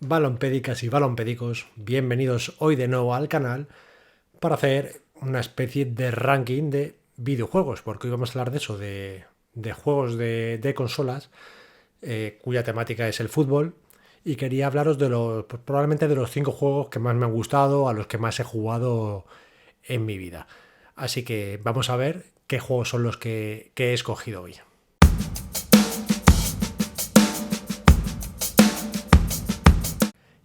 Balompédicas y balompédicos, bienvenidos hoy de nuevo al canal para hacer una especie de ranking de videojuegos, porque hoy vamos a hablar de eso, de juegos de consolas, cuya temática es el fútbol, y quería hablaros de los, pues, probablemente de los 5 juegos que más me han gustado, a los que más he jugado en mi vida. Así que vamos a ver qué juegos son los que he escogido hoy.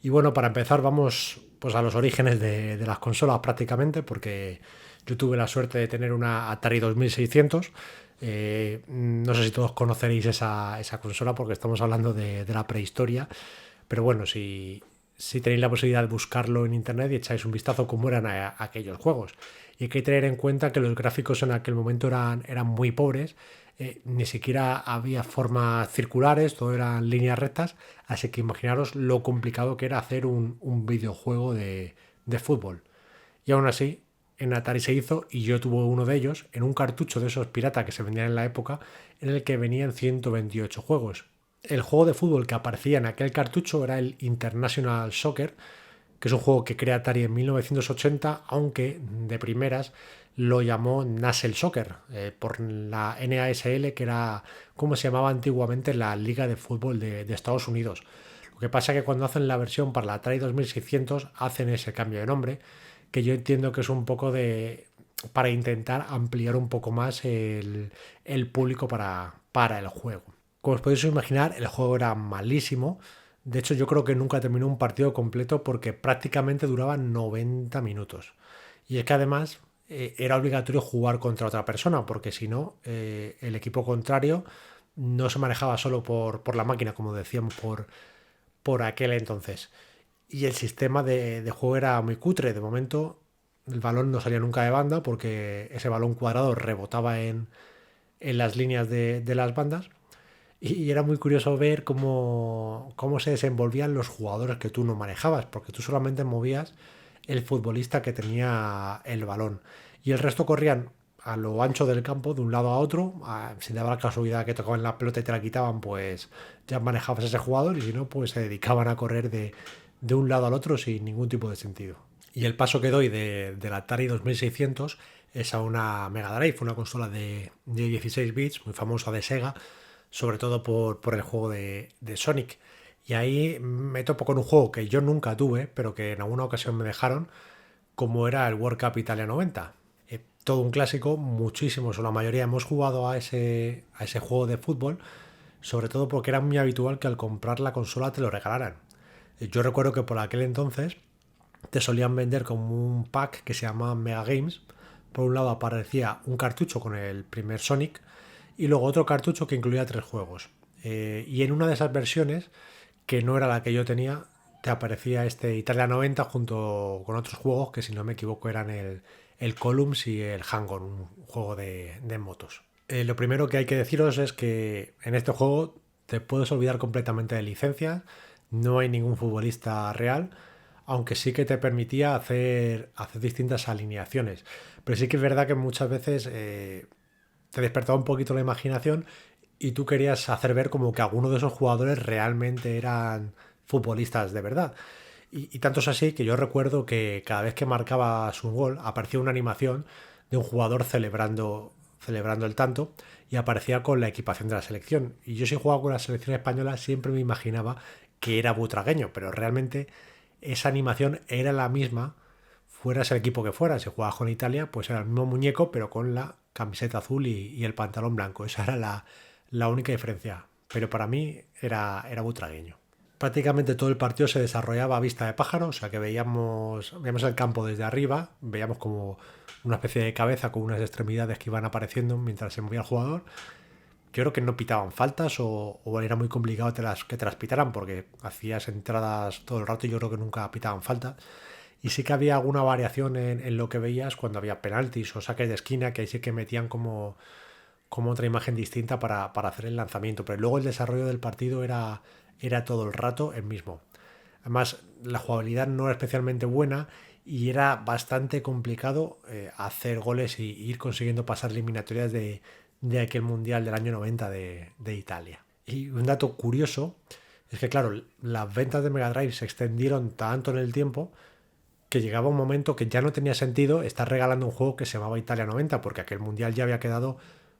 Y bueno, para empezar vamos pues a los orígenes de las consolas prácticamente, porque yo tuve la suerte de tener una Atari 2600. No sé si todos conoceréis esa consola porque estamos hablando de la prehistoria, pero bueno, si tenéis la posibilidad de buscarlo en internet y echáis un vistazo cómo eran aquellos juegos. Y hay que tener en cuenta que los gráficos en aquel momento eran muy pobres, ni siquiera había formas circulares, todo eran líneas rectas, así que imaginaros lo complicado que era hacer un videojuego de fútbol. Y aún así, en Atari se hizo y yo tuve uno de ellos en un cartucho de esos pirata que se vendían en la época, en el que venían 128 juegos. El juego de fútbol que aparecía en aquel cartucho era el International Soccer, que es un juego que crea Atari en 1980, aunque de primeras lo llamó Nasel Soccer, por la NASL, que era como se llamaba antiguamente la Liga de Fútbol de Estados Unidos. Lo que pasa es que cuando hacen la versión para la Atari 2600 hacen ese cambio de nombre, que yo entiendo que es un poco de para intentar ampliar un poco más el público para el juego. Como os podéis imaginar, el juego era malísimo. De hecho, yo creo que nunca terminó un partido completo porque prácticamente duraba 90 minutos. Y es que además era obligatorio jugar contra otra persona, porque si no, el equipo contrario no se manejaba solo por la máquina, como decíamos, por aquel entonces. Y el sistema de juego era muy cutre. De momento, el balón no salía nunca de banda porque ese balón cuadrado rebotaba en las líneas de las bandas. Y era muy curioso ver cómo se desenvolvían los jugadores que tú no manejabas, porque tú solamente movías el futbolista que tenía el balón. Y el resto corrían a lo ancho del campo, de un lado a otro. Si daba la casualidad que tocaban la pelota y te la quitaban, pues ya manejabas a ese jugador. Y si no, pues se dedicaban a correr de un lado al otro sin ningún tipo de sentido. Y el paso que doy del Atari 2600 es a una Mega Drive, una consola de 16 bits, muy famosa de Sega, sobre todo por el juego de Sonic. Y ahí me topo con un juego que yo nunca tuve, pero que en alguna ocasión me dejaron, como era el World Cup Italia 90. Todo un clásico, muchísimos, o la mayoría hemos jugado a ese juego de fútbol, sobre todo porque era muy habitual que al comprar la consola te lo regalaran. Yo recuerdo que por aquel entonces te solían vender como un pack que se llama Mega Games. Por un lado aparecía un cartucho con el primer Sonic y luego otro cartucho que incluía 3 juegos. Y en una de esas versiones, que no era la que yo tenía, te aparecía este Italia 90 junto con otros juegos que si no me equivoco eran el Columns y el Hang-On, un juego de motos. Lo primero que hay que deciros es que en este juego te puedes olvidar completamente de licencias, no hay ningún futbolista real, aunque sí que te permitía hacer distintas alineaciones. Pero sí que es verdad que muchas veces te despertaba un poquito la imaginación y tú querías hacer ver como que algunos de esos jugadores realmente eran futbolistas de verdad. Y tanto es así que yo recuerdo que cada vez que marcabas un gol aparecía una animación de un jugador celebrando el tanto y aparecía con la equipación de la selección. Y yo si jugaba con la selección española siempre me imaginaba que era butragueño, pero realmente esa animación era la misma fueras el equipo que fuera. Si jugabas con Italia, pues era el mismo muñeco, pero con la camiseta azul y el pantalón blanco. Esa era la única diferencia. Pero para mí era butragueño. Prácticamente todo el partido se desarrollaba a vista de pájaro, o sea que veíamos el campo desde arriba, veíamos como una especie de cabeza con unas extremidades que iban apareciendo mientras se movía el jugador. Yo creo que no pitaban faltas o era muy complicado que te las pitaran porque hacías entradas todo el rato y yo creo que nunca pitaban falta. Y sí que había alguna variación en lo que veías cuando había penaltis o saques de esquina, que ahí sí que metían como otra imagen distinta para hacer el lanzamiento. Pero luego el desarrollo del partido era todo el rato el mismo. Además, la jugabilidad no era especialmente buena y era bastante complicado hacer goles y ir consiguiendo pasar eliminatorias de aquel Mundial del año 90 de Italia. Y un dato curioso es que claro, las ventas de Mega Drive se extendieron tanto en el tiempo que llegaba un momento que ya no tenía sentido estar regalando un juego que se llamaba Italia 90, porque aquel mundial ya había quedado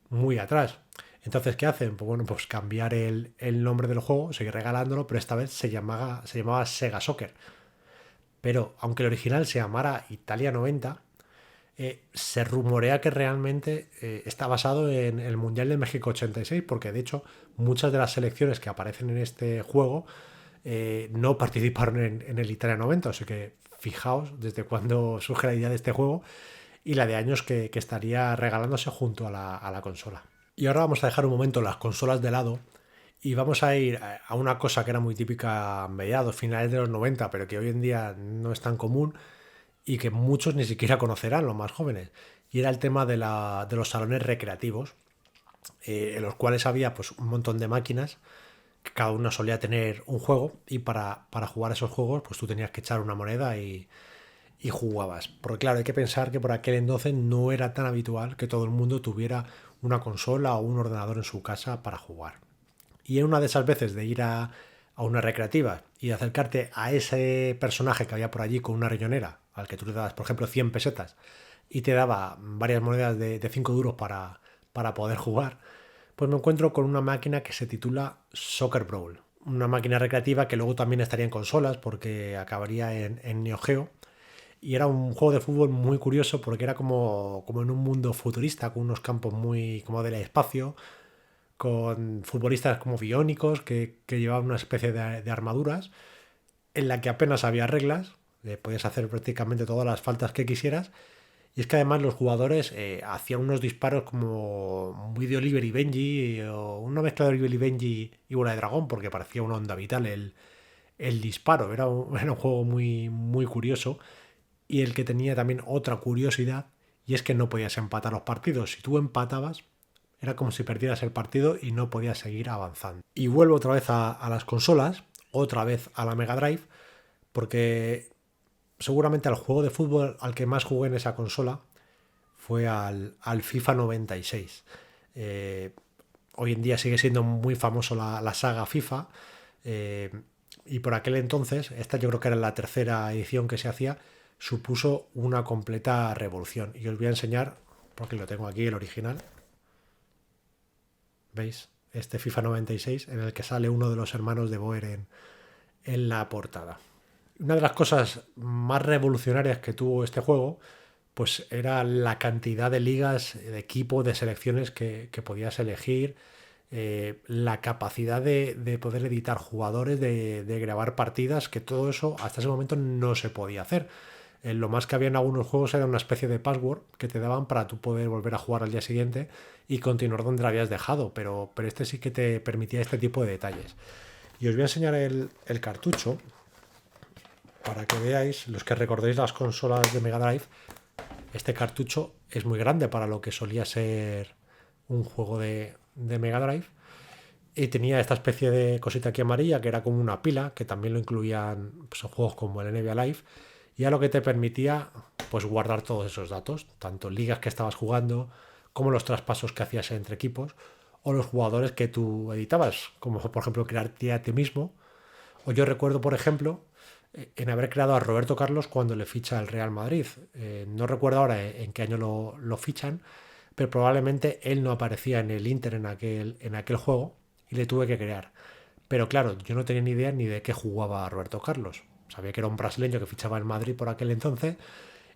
muy atrás. Entonces, ¿qué hacen? Pues bueno, pues cambiar el nombre del juego, seguir regalándolo, pero esta vez se llamaba Sega Soccer. Pero aunque el original se llamara Italia 90, se rumorea que realmente está basado en el Mundial de México 86, porque de hecho muchas de las selecciones que aparecen en este juego no participaron en el Italia 90, así que fijaos desde cuándo surge la idea de este juego y la de años que estaría regalándose junto a la consola. Y ahora vamos a dejar un momento las consolas de lado y vamos a ir a una cosa que era muy típica a mediados, finales de los 90, pero que hoy en día no es tan común y que muchos ni siquiera conocerán, los más jóvenes. Y era el tema de los salones recreativos, en los cuales había pues, un montón de máquinas, que cada una solía tener un juego, y para jugar esos juegos pues tú tenías que echar una moneda y jugabas. Porque claro, hay que pensar que por aquel entonces no era tan habitual que todo el mundo tuviera una consola o un ordenador en su casa para jugar. Y en una de esas veces de ir a una recreativa y de acercarte a ese personaje que había por allí con una riñonera, al que tú le dabas, por ejemplo, 100 pesetas, y te daba varias monedas de 5 duros para poder jugar, pues me encuentro con una máquina que se titula Soccer Brawl. Una máquina recreativa que luego también estaría en consolas porque acabaría en Neo Geo. Y era un juego de fútbol muy curioso porque era como en un mundo futurista, con unos campos muy como del espacio, con futbolistas como biónicos que llevaban una especie de armaduras en la que apenas había reglas, podías hacer prácticamente todas las faltas que quisieras. Y es que además los jugadores hacían unos disparos como muy de Oliver y Benji, o una mezcla de Oliver y Benji y Bola de Dragón, porque parecía una onda vital el disparo. Era un juego muy, muy curioso y el que tenía también otra curiosidad, y es que no podías empatar los partidos. Si tú empatabas, era como si perdieras el partido y no podías seguir avanzando. Y vuelvo otra vez a las consolas, otra vez a la Mega Drive, porque seguramente al juego de fútbol al que más jugué en esa consola fue al FIFA 96. Eh, Hoy en día sigue siendo muy famoso la saga FIFA. eh, y por aquel entonces, esta yo creo que era la tercera edición que se hacía, supuso una completa revolución. Y os voy a enseñar, porque lo tengo aquí, el original. ¿Veis? Este FIFA 96 en el que sale uno de los hermanos de Boer en la portada. Una de las cosas más revolucionarias que tuvo este juego pues era la cantidad de ligas, de equipos, de selecciones que podías elegir, la capacidad de poder editar jugadores, de grabar partidas, que todo eso hasta ese momento no se podía hacer. Lo más que había en algunos juegos era una especie de password que te daban para tú poder volver a jugar al día siguiente y continuar donde lo habías dejado, pero este sí que te permitía este tipo de detalles. Y os voy a enseñar el cartucho para que veáis, los que recordéis las consolas de Mega Drive, este cartucho es muy grande para lo que solía ser un juego de Mega Drive. Y tenía esta especie de cosita aquí amarilla que era como una pila, que también lo incluían pues, juegos como el NBA Live. Y a lo que te permitía pues guardar todos esos datos, tanto ligas que estabas jugando, como los traspasos que hacías entre equipos, o los jugadores que tú editabas, como por ejemplo crearte a ti mismo. O yo recuerdo, por ejemplo, en haber creado a Roberto Carlos cuando le ficha el Real Madrid. No recuerdo ahora en qué año lo fichan, pero probablemente él no aparecía en el Inter en aquel juego y le tuve que crear. Pero claro, yo no tenía ni idea ni de qué jugaba Roberto Carlos. Sabía que era un brasileño que fichaba en Madrid por aquel entonces.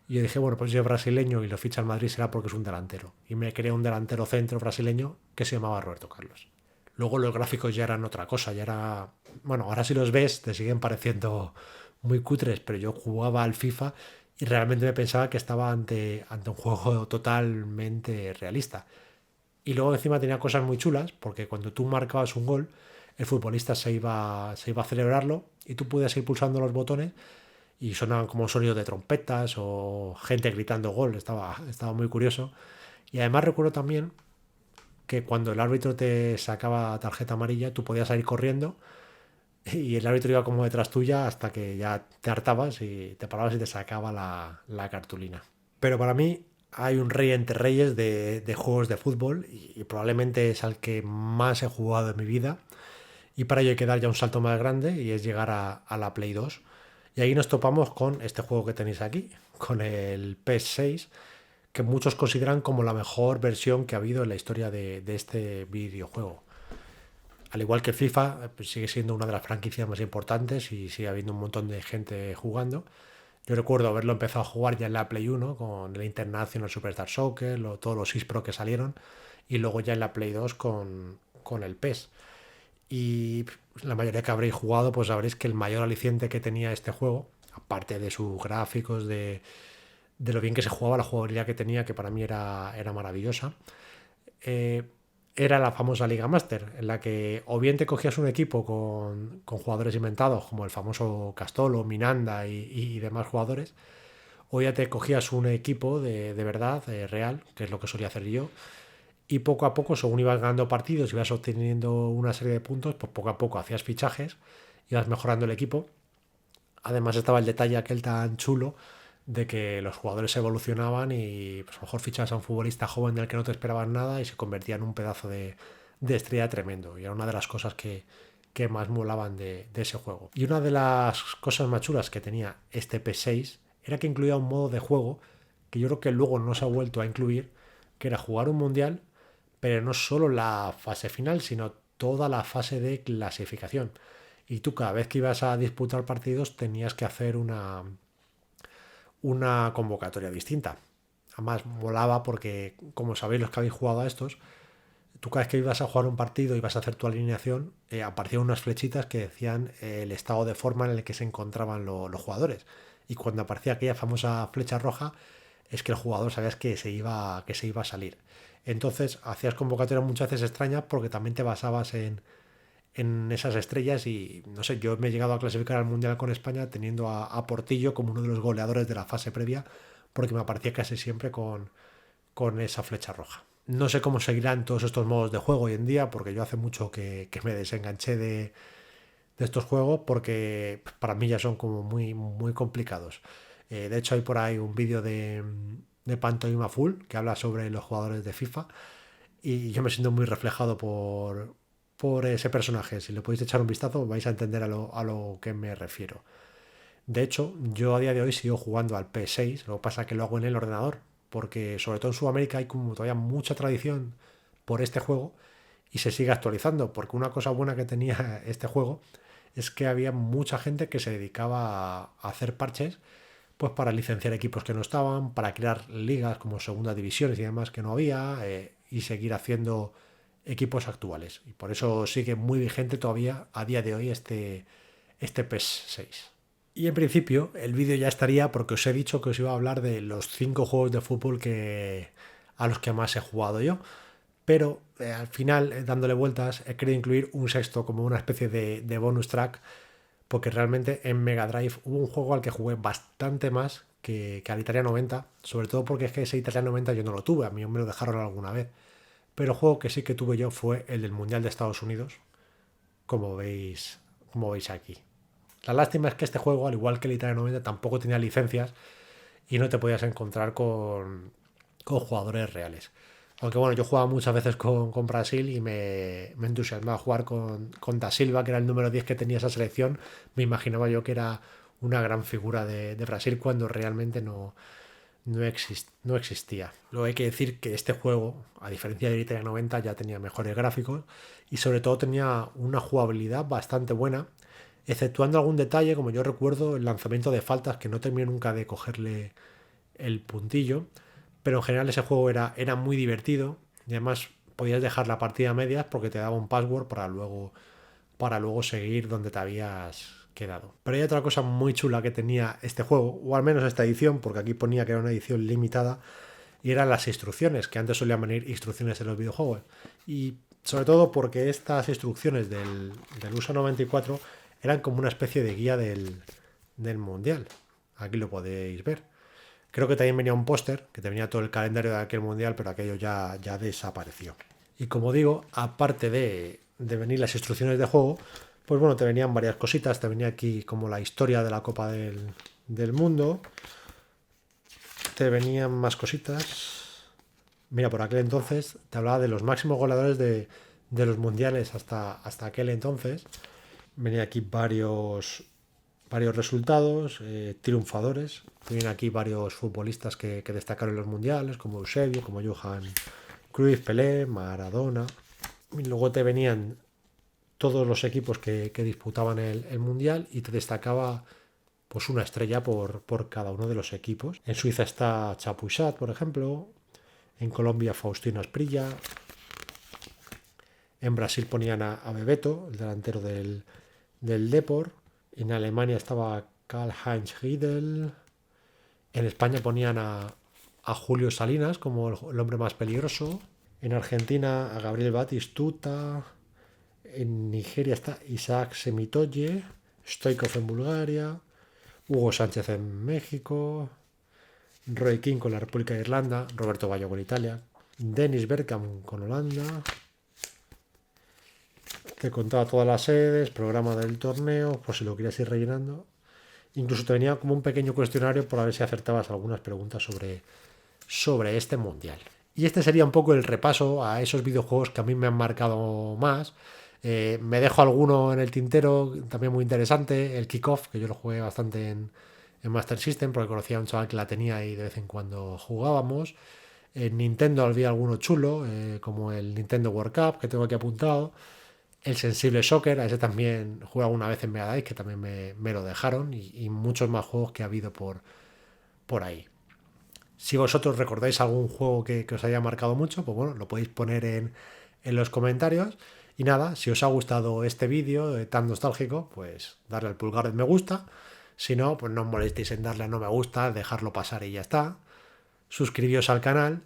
Y yo dije, bueno, pues si es brasileño y lo ficha en Madrid será porque es un delantero. Y me creé un delantero centro brasileño que se llamaba Roberto Carlos. Luego los gráficos ya eran otra cosa, ya era... Bueno, ahora si los ves te siguen pareciendo muy cutres, pero yo jugaba al FIFA y realmente me pensaba que estaba ante un juego totalmente realista. Y luego encima tenía cosas muy chulas, porque cuando tú marcabas un gol, el futbolista se iba a celebrarlo y tú podías ir pulsando los botones y sonaban como sonidos de trompetas o gente gritando gol, estaba muy curioso. Y además recuerdo también que cuando el árbitro te sacaba tarjeta amarilla, tú podías salir corriendo y el árbitro iba como detrás tuya hasta que ya te hartabas y te parabas y te sacaba la cartulina. Pero para mí hay un rey entre reyes de juegos de fútbol y probablemente es al que más he jugado en mi vida Y para ello hay que dar ya un salto más grande y es llegar a la Play 2. Y ahí nos topamos con este juego que tenéis aquí, con el PS6, que muchos consideran como la mejor versión que ha habido en la historia de este videojuego. Al igual que FIFA, pues sigue siendo una de las franquicias más importantes y sigue habiendo un montón de gente jugando. Yo recuerdo haberlo empezado a jugar ya en la Play 1 con el International Superstar Soccer, todos los eSpro que salieron, y luego ya en la Play 2 con el PES. Y la mayoría que habréis jugado, pues sabréis que el mayor aliciente que tenía este juego, aparte de sus gráficos, de lo bien que se jugaba, la jugabilidad que tenía, que para mí era maravillosa, eh, era la famosa Liga Master, en la que o bien te cogías un equipo con jugadores inventados, como el famoso Castolo, Minanda y demás jugadores, o ya te cogías un equipo de verdad, real, que es lo que solía hacer yo, y poco a poco, según ibas ganando partidos y ibas obteniendo una serie de puntos, pues poco a poco hacías fichajes, ibas mejorando el equipo. Además estaba el detalle aquel tan chulo de que los jugadores evolucionaban y pues a lo mejor fichabas a un futbolista joven del que no te esperaban nada y se convertía en un pedazo de estrella tremendo. Y era una de las cosas que más molaban de ese juego. Y una de las cosas más chulas que tenía este P6 era que incluía un modo de juego que yo creo que luego no se ha vuelto a incluir, que era jugar un mundial, pero no solo la fase final, sino toda la fase de clasificación. Y tú cada vez que ibas a disputar partidos tenías que hacer una convocatoria distinta. Además, molaba porque, como sabéis los que habéis jugado a estos, tú cada vez que ibas a jugar un partido y ibas a hacer tu alineación, aparecían unas flechitas que decían el estado de forma en el que se encontraban los jugadores. Y cuando aparecía aquella famosa flecha roja, es que el jugador sabías que se iba a salir. Entonces, hacías convocatorias muchas veces extrañas porque también te basabas en esas estrellas y no sé, yo me he llegado a clasificar al Mundial con España teniendo a Portillo como uno de los goleadores de la fase previa porque me aparecía casi siempre con esa flecha roja. No sé cómo seguirán todos estos modos de juego hoy en día porque yo hace mucho que me desenganché de estos juegos porque para mí ya son como muy complicados. De hecho hay por ahí un vídeo de Pantomima Full que habla sobre los jugadores de FIFA y yo me siento muy reflejado por ese personaje. Si le podéis echar un vistazo vais a entender a lo que me refiero. De hecho, yo a día de hoy sigo jugando al P6, lo que pasa es que lo hago en el ordenador, porque sobre todo en Sudamérica hay como todavía mucha tradición por este juego y se sigue actualizando, porque una cosa buena que tenía este juego es que había mucha gente que se dedicaba a hacer parches pues para licenciar equipos que no estaban, para crear ligas como segunda divisiones y demás que no había, y seguir haciendo equipos actuales. Y por eso sigue muy vigente todavía a día de hoy este PES 6. Y en principio el vídeo ya estaría porque os he dicho que os iba a hablar de los 5 juegos de fútbol a los que más he jugado yo. Pero al final, dándole vueltas, he querido incluir un sexto como una especie de bonus track porque realmente en Mega Drive hubo un juego al que jugué bastante más que al Italia 90, sobre todo porque es que ese Italia 90 yo no lo tuve, a mí me lo dejaron alguna vez. Pero el juego que sí que tuve yo fue el del Mundial de Estados Unidos, como veis aquí. La lástima es que este juego, al igual que el Italia 90, tampoco tenía licencias y no te podías encontrar con jugadores reales. Aunque bueno, yo jugaba muchas veces con Brasil y me entusiasmaba jugar con Da Silva, que era el número 10 que tenía esa selección. Me imaginaba yo que era una gran figura de Brasil cuando realmente no existía. Luego hay que decir que este juego, a diferencia de Italia 90, ya tenía mejores gráficos y sobre todo tenía una jugabilidad bastante buena, exceptuando algún detalle, como yo recuerdo, el lanzamiento de faltas que no terminé nunca de cogerle el puntillo, pero en general ese juego era muy divertido y además podías dejar la partida a medias porque te daba un password para luego seguir donde te habías quedado. Pero hay otra cosa muy chula que tenía este juego, o al menos esta edición, porque aquí ponía que era una edición limitada, y eran las instrucciones, que antes solían venir instrucciones en los videojuegos. Y sobre todo porque estas instrucciones del USA 94 eran como una especie de guía del mundial. Aquí lo podéis ver. Creo que también venía un póster que te venía todo el calendario de aquel mundial, pero aquello ya desapareció. Y como digo, aparte de venir las instrucciones de juego, pues bueno, te venían varias cositas. Te venía aquí como la historia de la Copa del Mundo. Te venían más cositas. Mira, por aquel entonces te hablaba de los máximos goleadores de de los mundiales hasta aquel entonces. Venía aquí varios resultados, triunfadores. Tienen aquí varios futbolistas que destacaron en los mundiales, como Eusebio, como Johan Cruyff, Pelé, Maradona. Y luego te venían todos los equipos que disputaban el mundial y te destacaba pues una estrella por cada uno de los equipos. En Suiza está Chapuisat, por ejemplo. En Colombia Faustino Asprilla. En Brasil ponían a Bebeto, el delantero del Depor. En Alemania estaba Karl-Heinz Riedel. En España ponían a Julio Salinas como el hombre más peligroso. En Argentina a Gabriel Batistuta. En Nigeria está Isaac Semitoye. Stoikov en Bulgaria. Hugo Sánchez en México. Roy King con la República de Irlanda. Roberto Baggio con Italia. Dennis Bergkamp con Holanda. Te contaba todas las sedes, programa del torneo, por si lo querías ir rellenando. Incluso te venía como un pequeño cuestionario por a ver si acertabas algunas preguntas sobre este mundial. Y este sería un poco el repaso a esos videojuegos que a mí me han marcado más. Me dejo alguno en el tintero, también muy interesante, el Kickoff, que yo lo jugué bastante en Master System, porque conocía a un chaval que la tenía y de vez en cuando jugábamos. En Nintendo había alguno chulo, como el Nintendo World Cup, que tengo aquí apuntado. El Sensible Soccer, a ese también jugué alguna vez en Mega Drive, que también me lo dejaron, y muchos más juegos que ha habido por ahí. Si vosotros recordáis algún juego que os haya marcado mucho, pues bueno, lo podéis poner en los comentarios. Y nada, si os ha gustado este vídeo tan nostálgico, pues darle al pulgar de me gusta. Si no, pues no os molestéis en darle a no me gusta, dejarlo pasar y ya está. Suscribíos al canal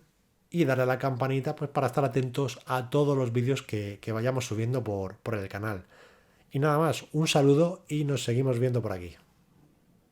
y darle a la campanita pues para estar atentos a todos los vídeos que vayamos subiendo por el canal. Y nada más, un saludo y nos seguimos viendo por aquí.